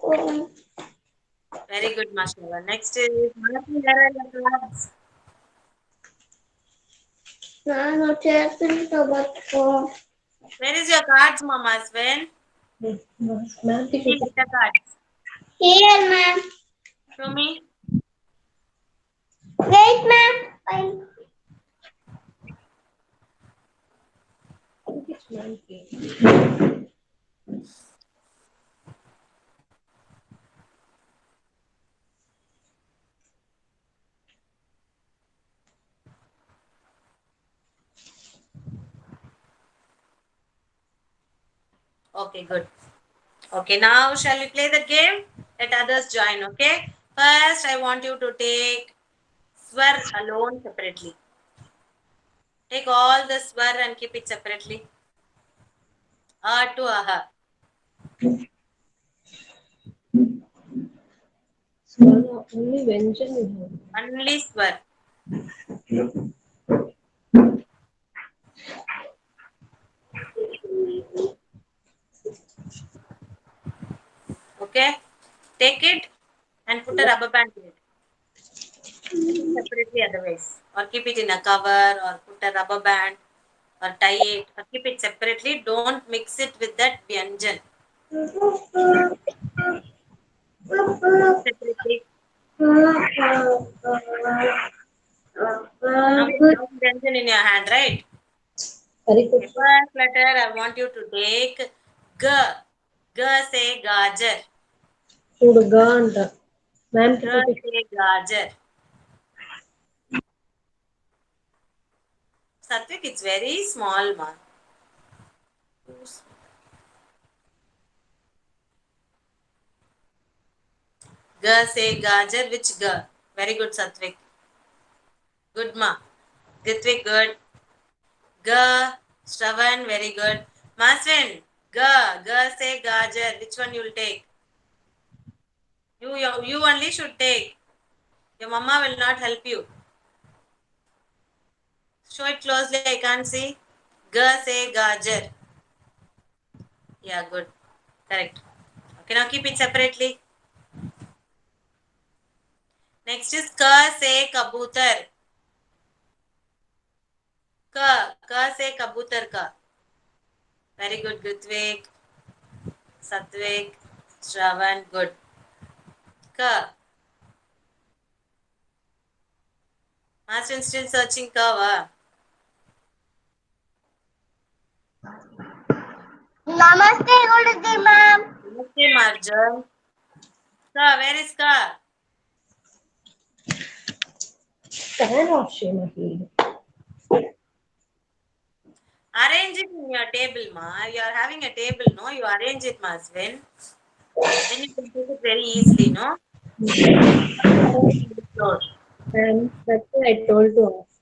Very good, Mashallah. Next is Manasi, where are your cards? Where is your cards, Mama Sven? Give me the cards. Here, ma'am. Show me. Wait, ma'am. Okay, good. Okay, now shall we play the game? Let others join, okay? First, I want you to take swar alone separately. Take all the swar and keep it separately. A to aha. Only Vyanjan you have. Only swar. Okay? Take it and put a rubber band in it. Separately otherwise. Or keep it in a cover or put a rubber band or tie it or keep it separately. Don't mix it with that vyanjan. Separately. Now you have vyanjan in your hand, right? Very good. Okay, first letter I want you to take G. G say gajar. చూడు గా అంట ma'am G say gajar. Satvik, it's very small, ma. G say gajar. Which G? Very good, Satvik. Good, ma. Ritvik, good. G. Shravan, very good. Masvin, G. G say gajar. Which one you'll take? You only should take. Your mama will not help you. Show it closely. I can't see. G say gajar. Yeah, good. Correct. Okay, now keep it separately. Next is K say kabutar. K say kabutar ka. Very good, Gutvik. Satvik. Shravan, good. K. Master still searching Kava. Namaste, Guruji, ma'am. Namaste, Marjan. Ka, where is Ka? Fan of చేయమని Arrange it in your table, ma. You are having a table, no? You arrange it, Masvin. Then you can take it very easily, no? and that's why I told to ask.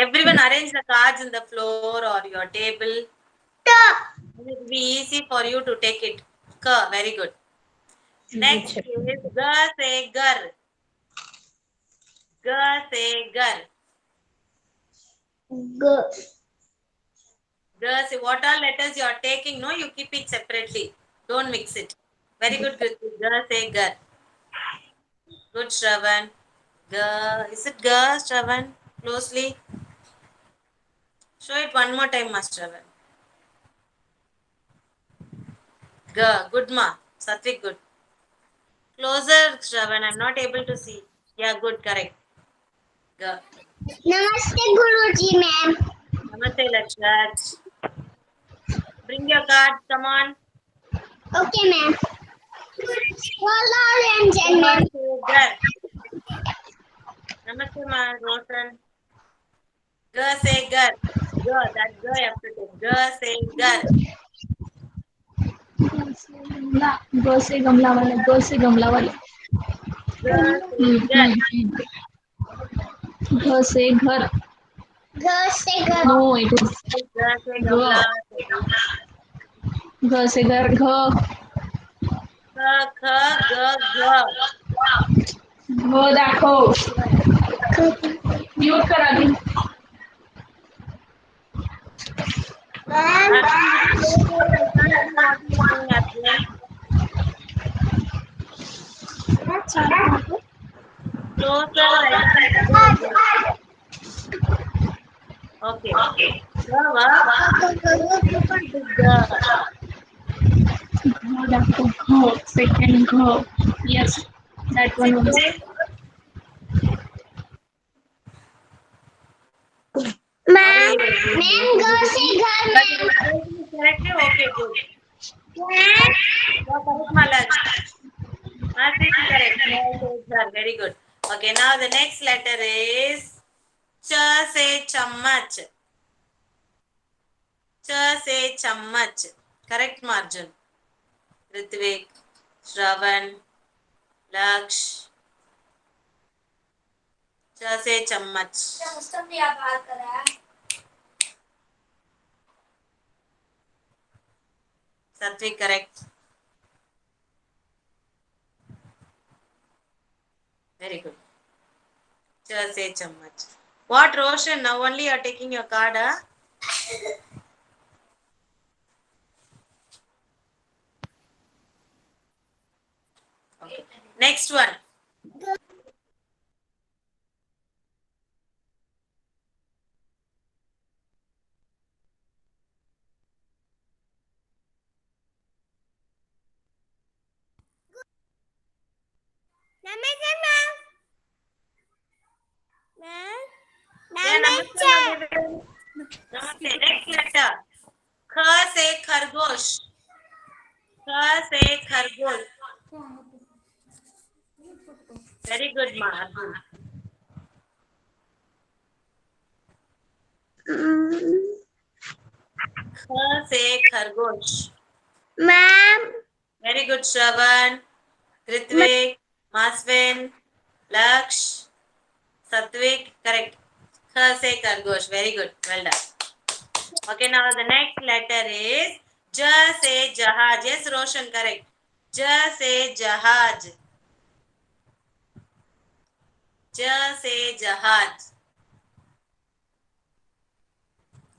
Everyone arrange the cards in the floor or your table. It will be easy for you to take it. Ka, very good. Next is Ga say gar. Ga say gar. Ga say what all letters you are taking, no? You keep it separately. Don't mix it. Very good, good. Ga say gar. Good, Shravan. Ga. Is it Ga, Shravan? Closely. Show it one more time, Master Shravan. Ga. Good, ma. Satvik, good. Closer, Shravan. I'm not able to see. Yeah, good, correct. Ga. Namaste, Guruji, ma'am. Namaste, Lakshraj. Bring your cards, come on. Okay, ma'am. Hello, Ranjan, ma'am. Gar. Namaste, ma. Roshan. Ga say gar. Ga, that ga you have to take. Ga say gar. गौ से गमला वाला गौ से गमला वाला Ga say gar. घ से घर Girl, say girl. No it is Ga say gamla. घ से घर घ Kha, kha, ga, ga. घ दाखव म्यूट कर आधी Ma'am. I can't see what you're doing, Advait. Closer, I think. Good. Okay. The verb bigger. Go. Second go. Yes, that one was. Ma'am, Sorry. ma'am, go say घर, But ma'am. you explained me correctly. Okay, good. Ma'am, You are correct, Malak. Correct. Very good. Okay, now the next letter is Cha se chammach. Cha se chammach. Correct, Marjan. Ritvik, Shravan, Laksh. Cha se chammach. Satvik, correct. Very good. Cha se chammach. What, Roshan? Now only you are taking your card, huh? Okay. Next one. namaste, ma'am. Ma'am, Yeah, namaste. namaste. Namaste. Next letter. Kha se khargosh. Kha se khargosh. Very good, Ma. Arjun. Kha se khargosh. Ma'am, Very good, Shravan. Kritvik, Masvin, Laksh, Satvik. Correct. Kha se khargosh. Very good. Well done. Okay, now the next letter is Ja se jahaj. Yes, Roshan, correct. Ja se jahaj. Ja se jahaj.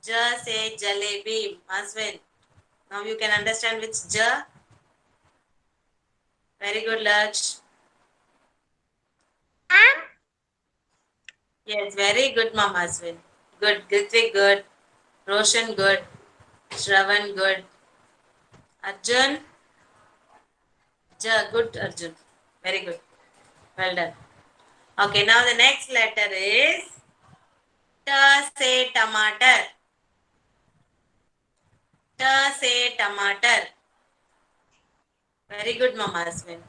Ja se jalebi. Masvin. Now you can understand which ja. Very good, Laksh. ma'am. Yes, very good, Mama Aswin. Good. Kritvik, good. Roshan, good. Shravan, good. Arjun, ja, good, Arjun. Very good. Well done. Okay, now the next letter is Ta se tomato. Ta se tomato. Very good, Mama Aswin.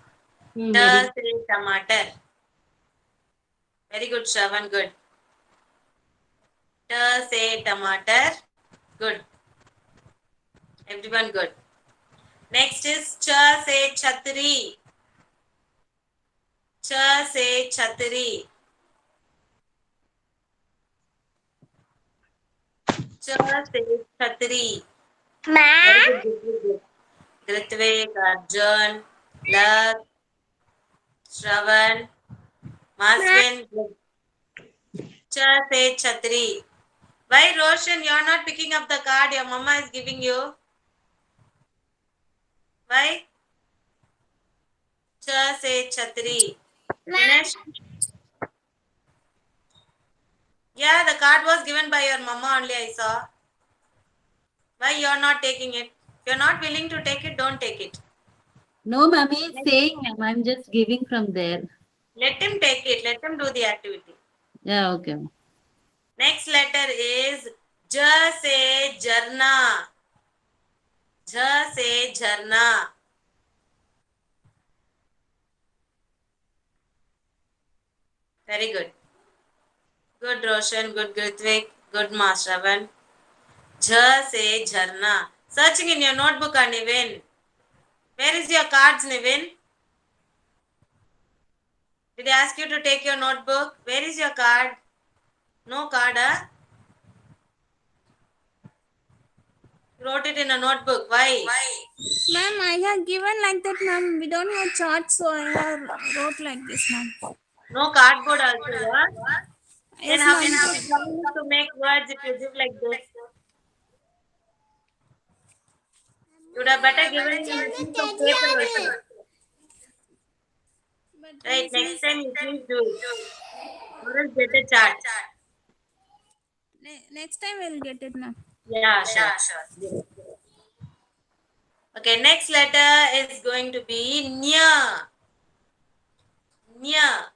Ta se tomato. Very good, Shravan, good. Ta se tomato. Good. Everyone good. Next is Cha se chhatri. Cha se chhatri. Cha se chhatri. Very Ma'am, good, good, good, good. Kritvik, Arjun, Lak, Shravan, Maswin, good. Cha se chhatri. Why, Roshan, you are not picking up the card your mama is giving you? Why? Cha se chhatri. Dinesh? Yeah, the card was given by your mama only, I saw. Why you are not taking it? If you are not willing to take it, don't take it. No, mommy is saying I'm just giving from there. Let him take it. Let him do the activity. Yeah, okay. Next letter is Ja se Jarna. Ja se Jarna. Very good. Good, Roshan. Good, Gritvik. Good, Masravan. Ja se Jarna. Searching in your notebook, Nivin. Where is your cards, Nivin? Did I ask you to take your notebook? Where is your card? No card, huh? You wrote it in a notebook. Why? Ma'am, I have given like that, ma'am. We don't have chart, so I have wrote like this, ma'am. No cardboard also, huh? Then Yes, how can ma'am. you tell me to make words if you give like this? You would have better given me a piece of paper also. But Right, next time you please do it. Or else get a chart. Next time we'll get it, ma'am. Yeah, sure. Okay, next letter is going to be Nya. Nya.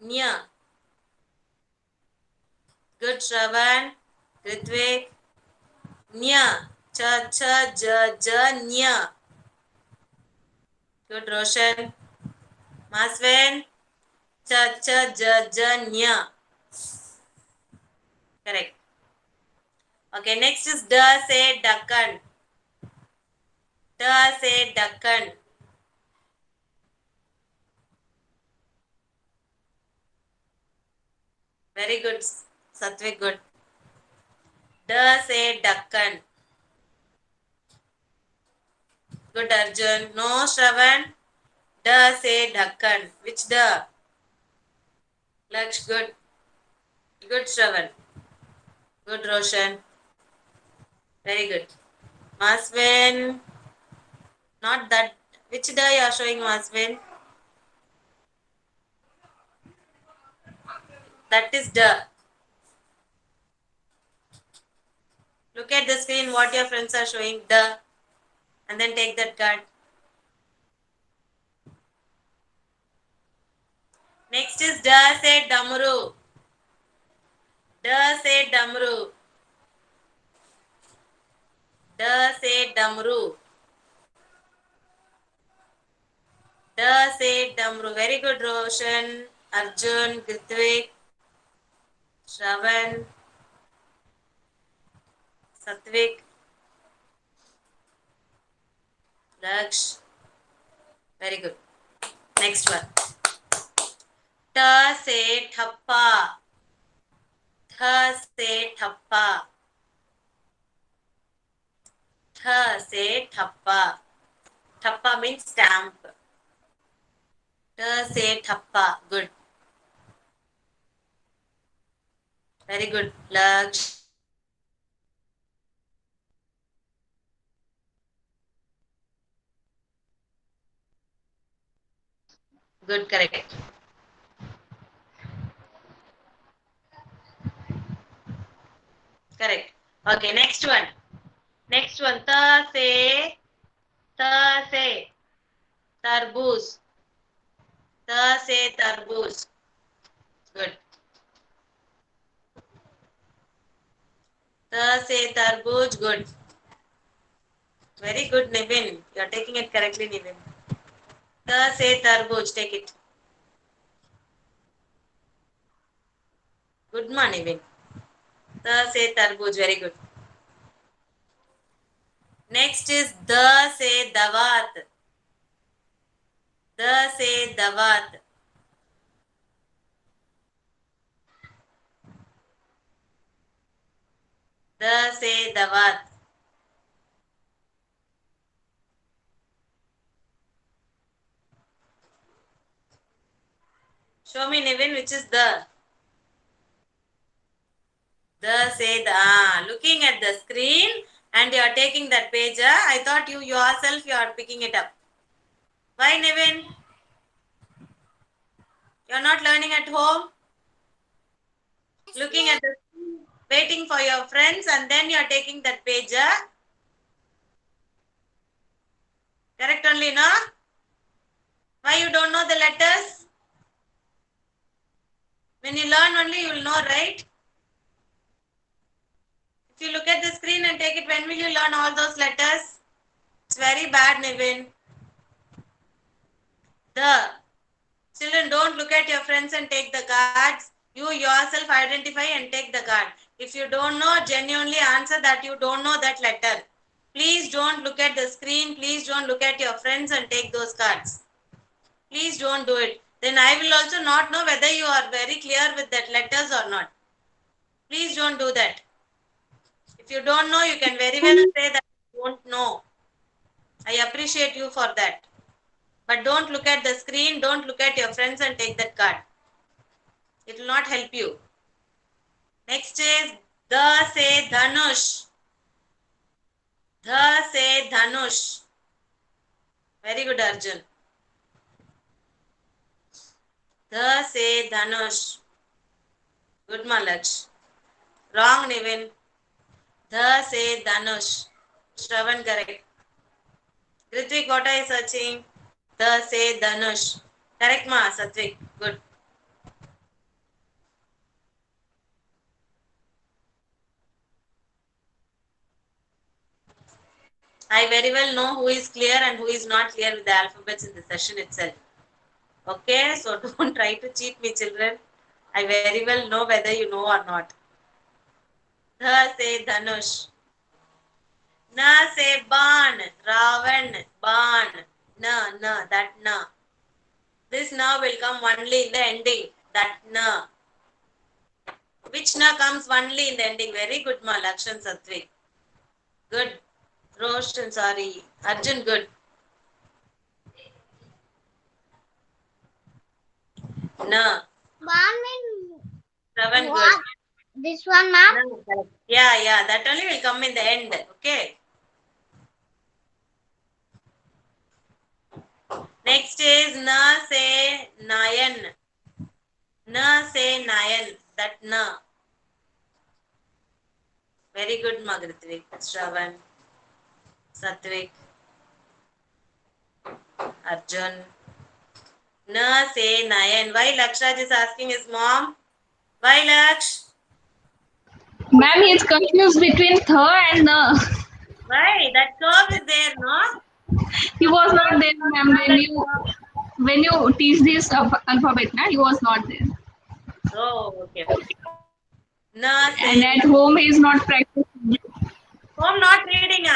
Nya. Good, Shravan. Ritvik. Nya. Cha, cha, ja, ja, nya. Good, Roshan. Masven. Cha, cha, ja, ja, nya. Correct. Okay, next is da, se, dakkan. Da, se, dakkan. Very good, Satvik, good. Da, se, dakkan. Good, Arjun. No, Shravan. Da, se, dakkan. Which da? Laksh, good. Good, Shravan. Good, Roshan. Very good. Masvin. Not that. Which da you are showing, Masvin? That is da. Look at the screen what your friends are showing. Da. And then take that card. Next is da, se, damru. Da, se, damru. Da, se, damru. Da, se, damru. Very good, Roshan, Arjun, Kritvik, Shravan, Satvik, Laksh. Very good. Next one. Ta, se, thappa. Tha, se, thappa. Tha, se, thappa. Thappa means stamp. Ta, se, thappa. Good. Very good. Laksh. Good, correct. Correct. Okay, next one. Next one. Ta, se, tarboos. Ta, se, tarboos. Good. Ta, se, tarboos. Good. Very good, Nivin. You are taking it correctly, Nivin. Ta, se, tarboos. Take it. Good ma, Nivin. Ta, se, tarboos. Very good. Next is da, se, dawat. Da, se, dawat. Da, se, dawat. Show me, Nivin, which is the. The, say, the. Looking at the screen and you are taking that page. I thought you yourself you are picking it up. Why, Nivin? You are not learning at home? Looking at the screen, waiting for your friends, and then you are taking that page. Correct only, no? Why you don't know the letters? When you learn only, you will know, right? If you look at the screen and take it, when will you learn all those letters? It's very bad, Nivin. The. Children, don't look at your friends and take the cards. You yourself identify and take the card. If you don't know, genuinely answer that you don't know that letter. Please don't look at the screen. Please don't look at your friends and take those cards. Please don't do it. Then I will also not know whether you are very clear with that letters or not. Please don't do that. If you don't know, you can very well say that you don't know. I appreciate you for that. But don't look at the screen, don't look at your friends and take that card. It will not help you. Next is the, say, dhanush. The, say, dhanush. Very good, Arjun. The say Dhanush. Good, Malaksh. Wrong, Nivin. The say Dhanush. Shravan, correct. Ritvik, what are you searching? The say Dhanush. Correct, ma, Satvik. Good. I very well know who is clear and who is not clear with the alphabets in the session itself. Okay, so don't try to cheat me, children. I very well know whether you know or not. The say Dhanush. Na say Ban. Ravan. Ban. Na. That na. This na will come only in the ending. That na. Which na comes only in the ending? Very good, ma. Lakshan Satvik. Good. Roshan, sorry. Arjun, good. Na. Mom, Shravan, good. what? This one, ma'am? Na, correct. Yeah. That only will come in the end. Okay. Next is na say Nayan. Na say Nayan. That na. Very good, Magritvik. Shravan. Satvik. Arjun. Na say Nayan. Why Lakshraj is asking his mom? Why Laksh? Ma'am, he is confused between the and the. Why? That curve is there, no? He was not there, ma'am. Curve. When you teach this alphabet, na, he was not there. Oh, okay. Na And say at home, he is not practicing. home not reading.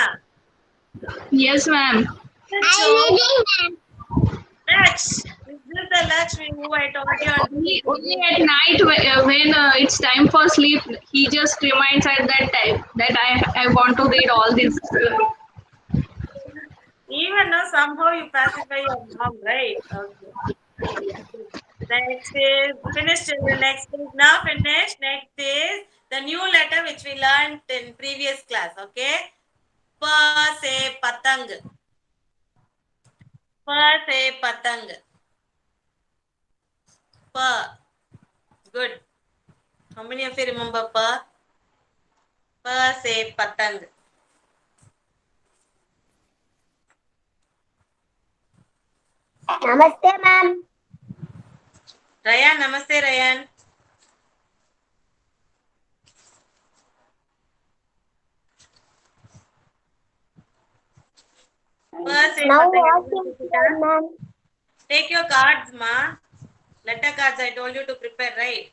Yes, ma'am. So, I'm reading, ma'am. Laksh. Is this the Lakshmi who I taught you on Only at night when it's time for sleep, he just reminds at that time that I want to read all this. Even now, somehow you pacify your mom, right? Okay. Next is finished. The next is now finished. Next is the new letter which we learned in previous class. Okay. Pa se patang. Pa se patang. Pa. Good. How many of you remember pa? Pa se patang. Namaste, ma'am. Rayan, namaste Rayan. Pa se Now patang. watching, ma'am. Take your cards, ma. Letter cards I told you to prepare, right?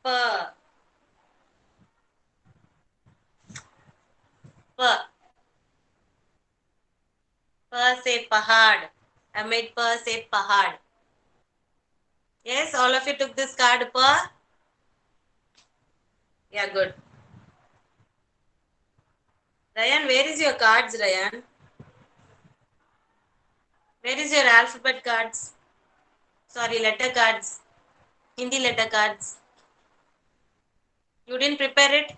Pa. Pa. Pa se pahad. I made pa se pahad. Yes, all of you took this card, pa? Yeah, good. Rayan, where is your cards, Rayan? Where is your alphabet cards? Sorry, letter cards. Hindi letter cards. You didn't prepare it?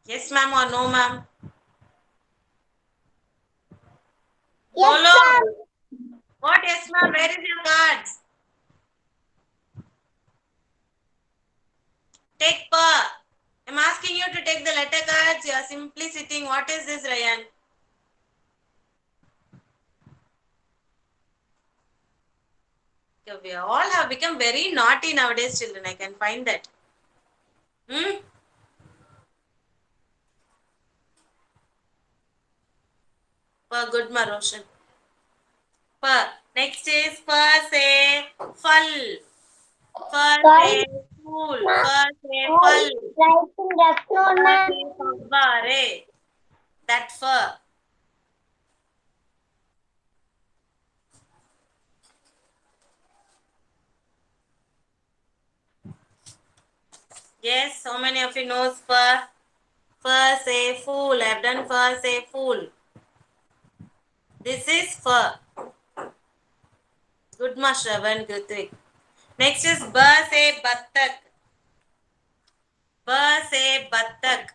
Yes, ma'am, or no, ma'am? Yes, Bolo. ma'am. What, yes, ma'am? Where is your cards? Take pa. I'm asking you to take the letter cards. You are simply sitting. What is this, Rayan? We all have become very naughty nowadays, children. I can find that. Pa, good, ma, Roshan. Pa. Next is pa say fal. Pa say fool. Pa say fal. Writing left note, Pa ma'am. say fabbare. That fur. Yes, how many of you knows fur? Fur say fool. I've done fur say fool. This is fur. Good ma Shravan Grithik. Next is ba say battak. Ba say battak.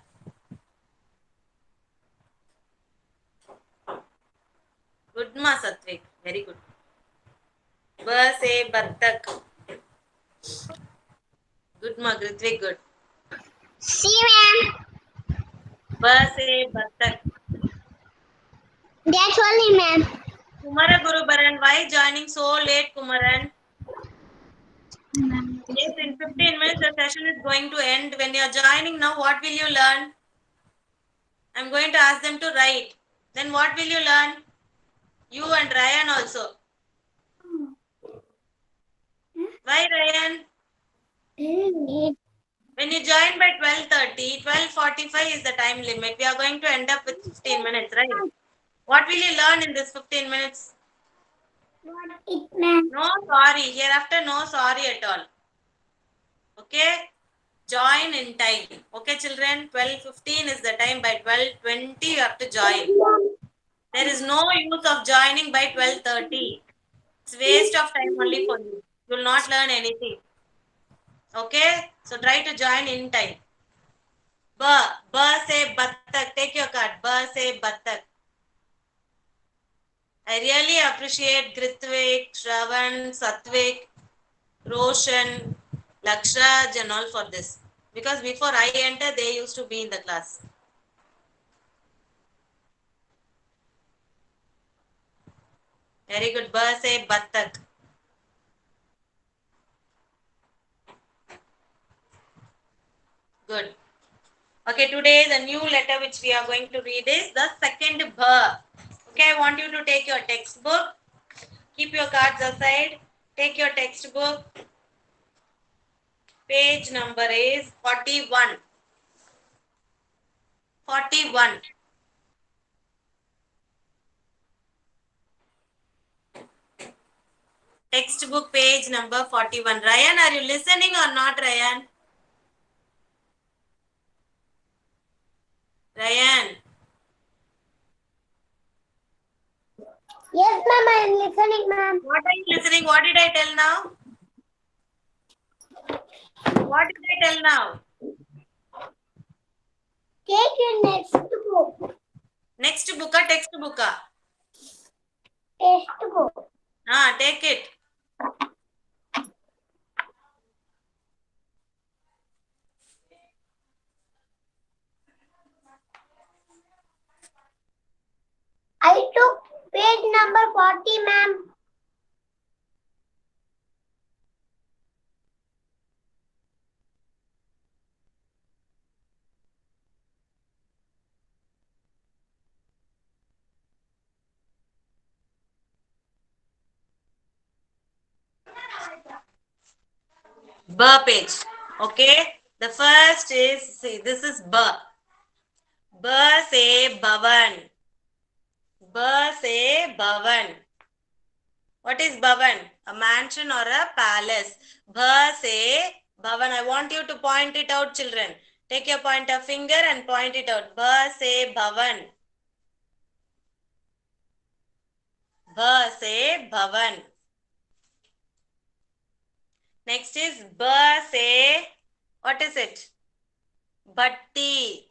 Good ma Satvik. Very good. Ba say battak. Good ma Grithik. Good. See, ma'am. Ba say battak. That's only, ma'am. Kumara Guru Baran, why joining so late, Kumaran? Yes, in 15 minutes the session is going to end. When you are joining now, what will you learn? I'm going to ask them to write. Then what will you learn? You and Ryan also. Why Ryan? When you join by 12:30, 12:45 is the time limit. We are going to end up with 15 minutes, right? What will you learn in this 15 minutes? What it, ma'am? No sorry. Hereafter, no sorry at all. Okay? Join in time. Okay, children? 12:15 is the time. By 12:20, you have to join. There is no use of joining by 12:30. It's waste of time only for you. You will not learn anything. Okay? So try to join in time. Ba say battak. Take your card. Ba say battak. I really appreciate Grithvik, Shravan, Satvik, Roshan, Lakshraj and all for this. Because before I enter, they used to be in the class. Very good. Ba say battak. Good. Okay, today the new letter which we are going to read is the second ba. Okay, I want you to take your textbook. Keep your cards aside. Take your textbook. Page number is 41. 41. Textbook page number 41. Ryan, are you listening or not, Ryan? Ryan. Yes, ma'am. I'm listening, ma'am. What are you listening? What did I tell now? What did I tell now? Take your next book. Next book, textbook. Test book. Take it. I took page number 40, ma'am. Ba page. Okay. The first is, see, this is ba. Ba say bhavan. Ba say bhavan. What is bhavan? A mansion or a palace. Ba say bhavan. I want you to point it out, children. Take your pointer finger and point it out. Ba say bhavan. Ba say bhavan. Next is ba say, what is it? Bhatti.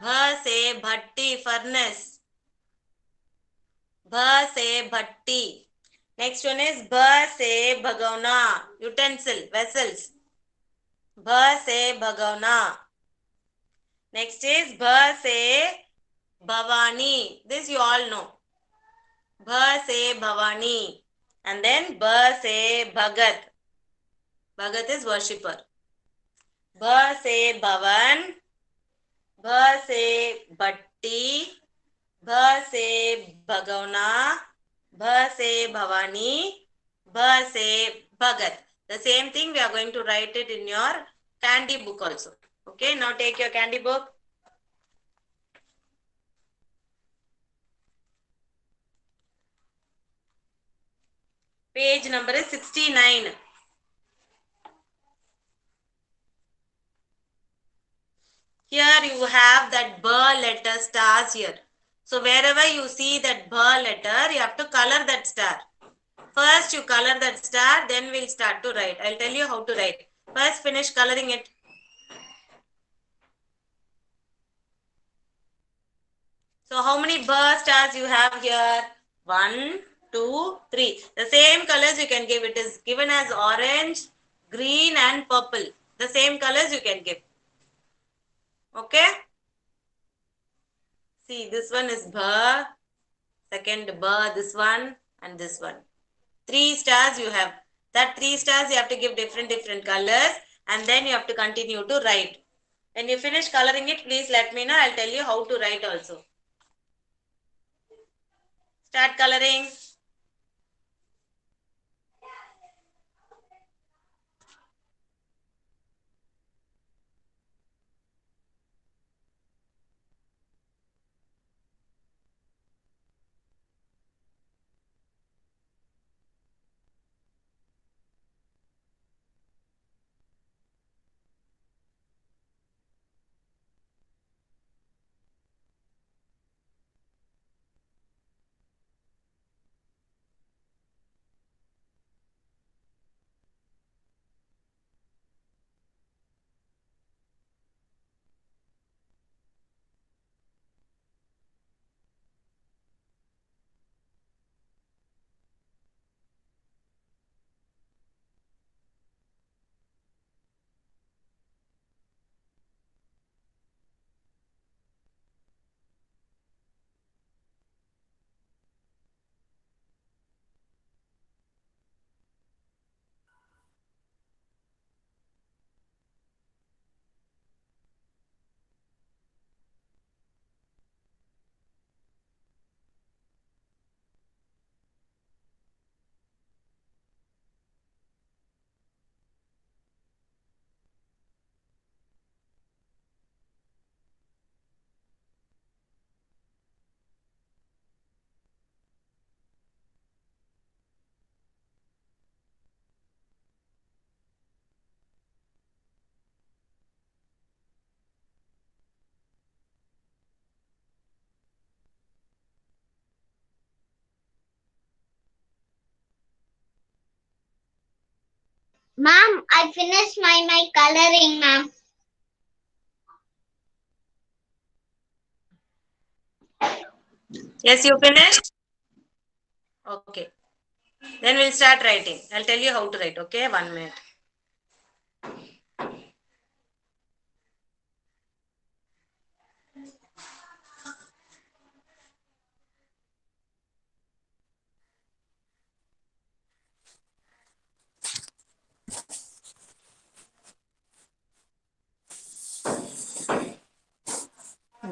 Bha say bhatti, furnace. Bha say bhatti. Next one is ba say bhagavna, utensil, vessels. Ba say bhagavna. Next is ba say bhavani. This you all know. Ba say bhavani. And then ba say bhagat. Bhagat is worshipper. Ba say bhavan. Ba say bhatti. Ba say bhagavna. Ba say bhavani. Ba say bhagat. The same thing we are going to write it in your candy book also. Okay, now take your candy book. Page number is 69. Here you have that B letter stars here. So wherever you see that B letter, you have to color that star. First you color that star, then we'll start to write. I'll tell you how to write. First finish coloring it. So how many B stars you have here? 1, 2, 3. The same colors you can give. It is given as orange, green and purple. The same colors you can give. Okay? See, this one is B, second B, this one and this one. 3 stars you have. That 3 stars you have to give different colors and then you have to continue to write. When you finish coloring it, please let me know. I'll tell you how to write also. Start coloring. Ma'am, I finished my coloring, ma'am. Yes, you finished? Okay. Then we'll start writing. I'll tell you how to write. Okay, 1 minute.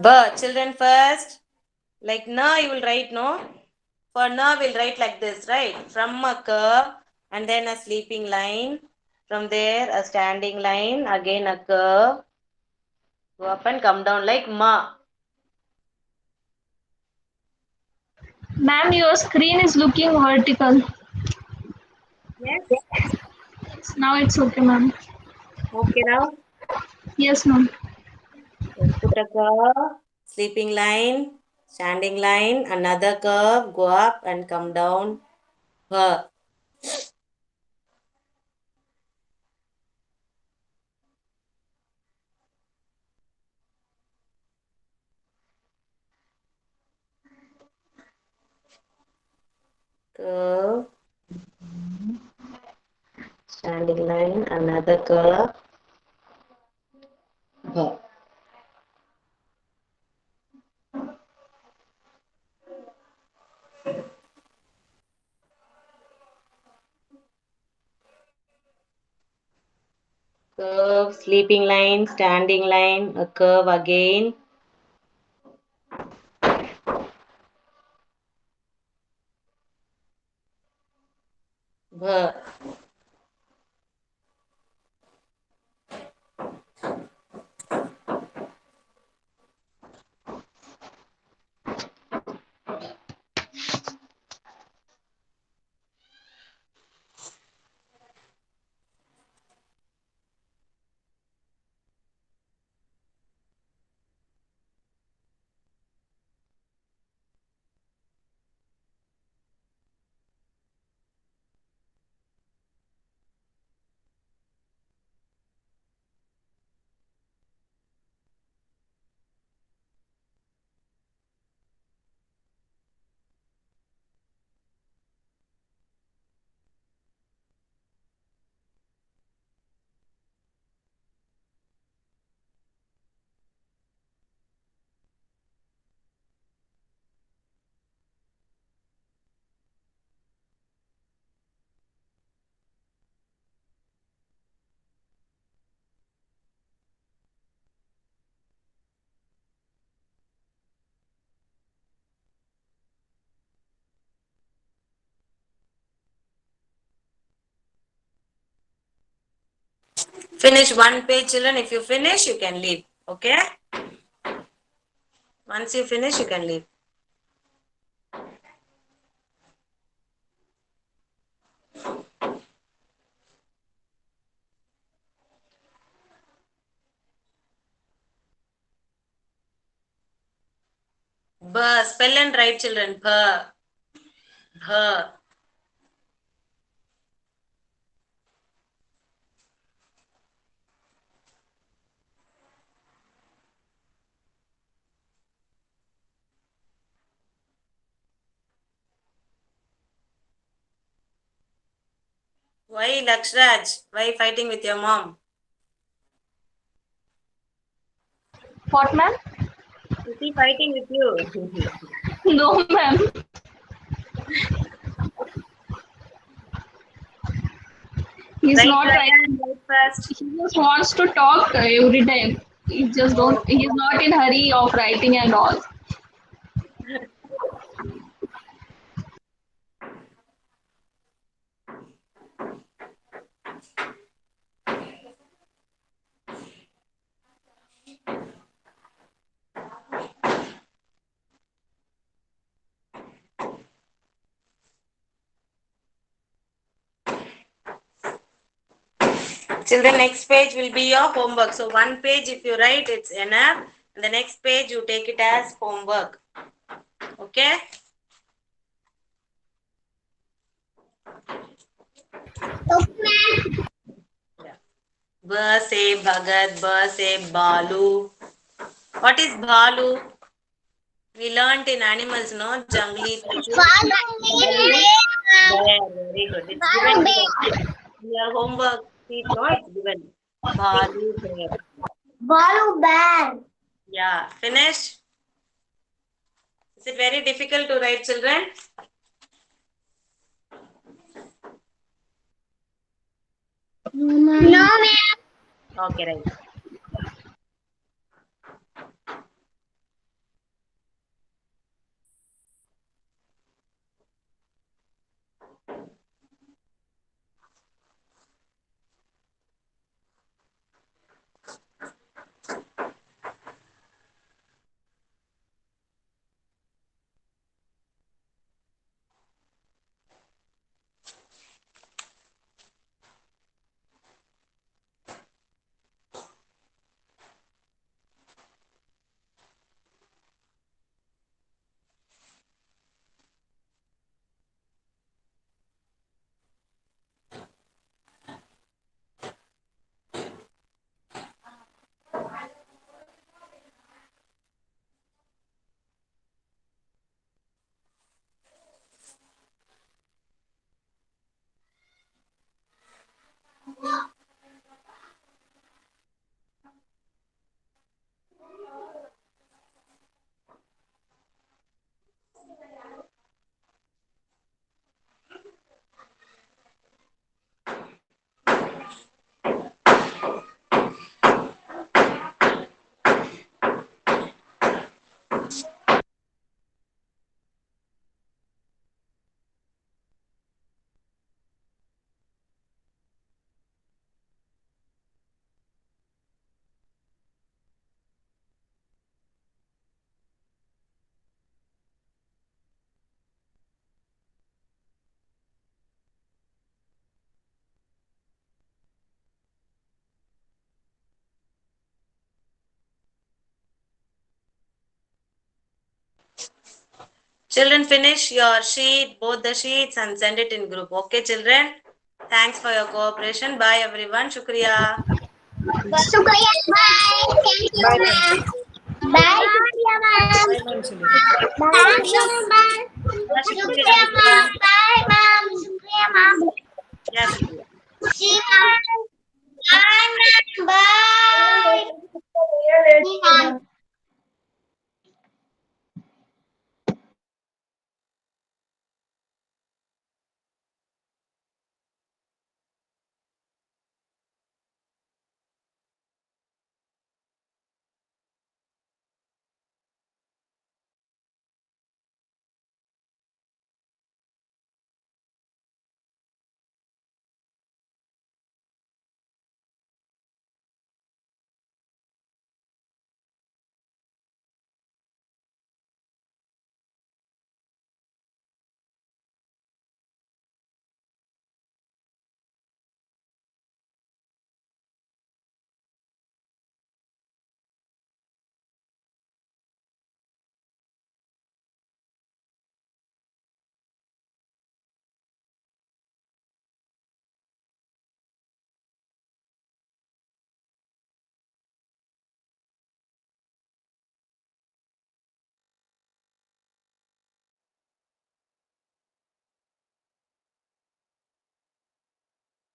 B. Children first. Like na, you will write no. For na, we'll write like this, right? From a curve and then a sleeping line. From there, a standing line. Again a curve. Go up and come down like ma. Ma'am, your screen is looking vertical. Yes. Now it's okay, ma'am. Okay now. Yes, ma'am. Yes, put a curve, sleeping line, standing line, another curve, go up and come down. Her. Curve, standing line, another curve. Her. Curve, sleeping line, standing line, a curve again. Her. Finish one page, children. If you finish, you can leave. Okay? Once you finish, you can leave. Spell and write, children. Bha. Why, Lakshraj? Why fighting with your mom? What, ma'am? Is he fighting with you? No, ma'am. He's Write not right right. and write fast. He just wants to talk every time. He just don't. He's not in hurry of writing and all. Children, next page will be your homework. So one page, if you write, it's enough. And the next page, you take it as homework. Okay? Ba say Bhagat, ba say Balu. What is Balu? We learnt in animals, no? Jungly fishes. Bear. Very good. It's given here. In your homework sheet, no? It's given. Balu bear. Balu bear. Yeah. Finished? Is it very difficult to write, children? No, ma'am. Okay, right. Children, finish your sheet, both the sheets, and send it in group. Okay, children? Thanks for your cooperation. Bye, everyone. Shukriya. Shukriya. Bye. Thank you, ma'am. Bye, Shukriya, ma'am. Bye, Shukriya, ma'am. Shukriya, ma'am. Bye, ma'am. Shukriya, ma'am. Yes, Shukriya. See, ma'am. Bye, ma'am. Bye. See, ma'am.